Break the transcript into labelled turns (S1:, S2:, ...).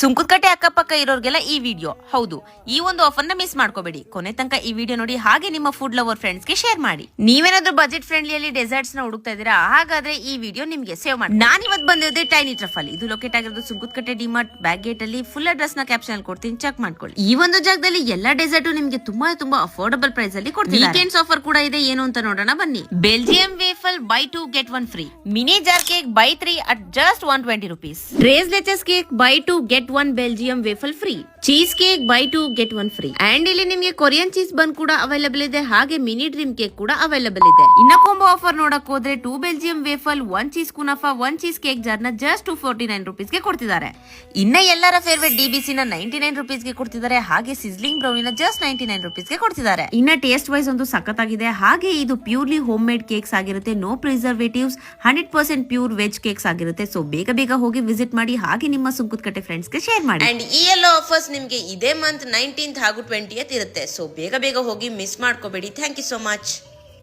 S1: ಸುಂಕದಕಟ್ಟೆ ಅಕ್ಕಪಕ್ಕ ಇರೋರ್ಗೆಲ್ಲ ಈ ವಿಡಿಯೋ ಹೌದು. ಈ ಒಂದು ಆಫರ್ ನ ಮಿಸ್ ಮಾಡ್ಕೋಬೇಡಿ. ಕೊನೆ ತನಕ ಈ ವಿಡಿಯೋ ನೋಡಿ, ಹಾಗೆ ನಿಮ್ಮ ಫುಡ್ ಲವರ್ ಫ್ರೆಂಡ್ಸ್ ಗೆ ಶೇರ್ ಮಾಡಿ. ನೀವೇನಾದ್ರೂ ಬಜೆಟ್ ಫ್ರೆಂಡ್ಲಿಯಲ್ಲಿ ಡೆಸರ್ಟ್ಸ್ ನ ಹುಡುಕ್ತಾ ಇದೀರಾ, ಹಾಗಾದ್ರೆ ಈ ವಿಡಿಯೋ ನಿಮ್ಗೆ ಸೇವ್ ಮಾಡಿ. ನಾನು ಇವತ್ತು ಬಂದಿರೋದೇ ಟೈನಿ ಟ್ರಫಲ್. ಇದು ಲೊಕೇಟ್ ಆಗಿರೋದು ಸುಂಕದಕಟ್ಟೆ ಡಿಮಾರ್ಟ್ ಬ್ಯಾಕ್ ಗೇಟ್ ಅಲ್ಲಿ. ಫುಲ್ ಅಡ್ರೆಸ್ ನ ಕ್ಯಾಪ್ಷನ್ ಅಲ್ಲಿ ಕೊಡ್ತೀನಿ, ಚೆಕ್ ಮಾಡ್ಕೊಳ್ಳಿ. ಈ ಒಂದು ಜಾಗದಲ್ಲಿ ಎಲ್ಲಾ ಡೆಸರ್ಟ್ ನಿಮ್ಗೆ ತುಂಬಾ ಅಫೋರ್ಡಬಲ್ ಪ್ರೈಸ್ ಅಲ್ಲಿ ಕೊಡ್ತೀನಿ. ವೀಕೆಂಡ್ಸ್ ಆಫರ್ ಕೂಡ ಇದೆ, ಏನು ಅಂತ ನೋಡೋಣ ಬನ್ನಿ. Belgium waffle buy 2 get 1 free. Mini jar cake buy 3 at just 120 rupees. Tres leches cake buy 2 get 1 Belgium waffle free. Cheese cake buy 2 get 1 free. And ಇಲ್ಲಿ ನಿಮಗೆ ಕೊರಿಯನ್ ಚೀಸ್ ಬನ್ ಕೂಡ available ಇದೆ, ಹಾಗೆ ಮಿನಿ ಡ್ರೀಮ್ ಕೇಕ್ ಕೂಡ available ಇದೆ. ಇನ್ನ combo offer ನೋಡಕ್ ಹೋದ್ರೆ 2 ಬೆಲ್ಜಿಯಂ ವೇಫಲ್, 1 ಚೀಸ್ ಕುನಾಫಾ, 1 ಚೀಸ್ ಕೇಕ್ ಜಾರ್ ನ ಜಸ್ಟ್ 249 rupees ಗೆ ಕೊಡ್ತಿದ್ದಾರೆ. ಇನ್ನ ಎಲ್ಲರ ಫೇವರೇಟ್ ಡಿಬಿಸಿ ನ 99 rupees ಗೆ ಕೊಡ್ತಿದ್ದಾರೆ, ಹಾಗೆ ಸಿಸ್ಲಿಂಗ್ ಬ್ರೌನಿ ನ ಜಸ್ಟ್ 99 rupees ಗೆ ಕೊಡ್ತಿದ್ದಾರೆ. ಇನ್ನ ಟೇಸ್ಟ್ ವೈಸ್ ಒಂದು ಸಖತ್ತಾಗಿದೆ, ಹಾಗೆ ಇದು ಪ್ಯೂರ್ಲಿ ಹೋಮ್ ಮೇಡ್ ಕೇಕ್ಸ್ ಆಗಿರುತ್ತೆ. No preservatives, 100% pure veg cakes ಆಗಿರುತ್ತೆ. ಸೊ ಬೇಗ ಹೋಗಿ ವಿಸಿಟ್ ಮಾಡಿ, ಹಾಗೆ ನಿಮ್ಮ ಸುಂಕದಕಟ್ಟೆ ಫ್ರೆಂಡ್ಸ್ ಗೆ ಶೇರ್ ಮಾಡಿ. ಅಂಡ್ ಈ ಎಲ್ಲ ಆಫರ್ಸ್ ನಿಮ್ಗೆ ಇದೇ ಮಂತ್ 19th ಹಾಗೂ 20th ಇರುತ್ತೆ. ಸೊ ಬೇಗ ಹೋಗಿ ಮಿಸ್ ಮಾಡ್ಕೋಬೇಡಿ. Thank you so much.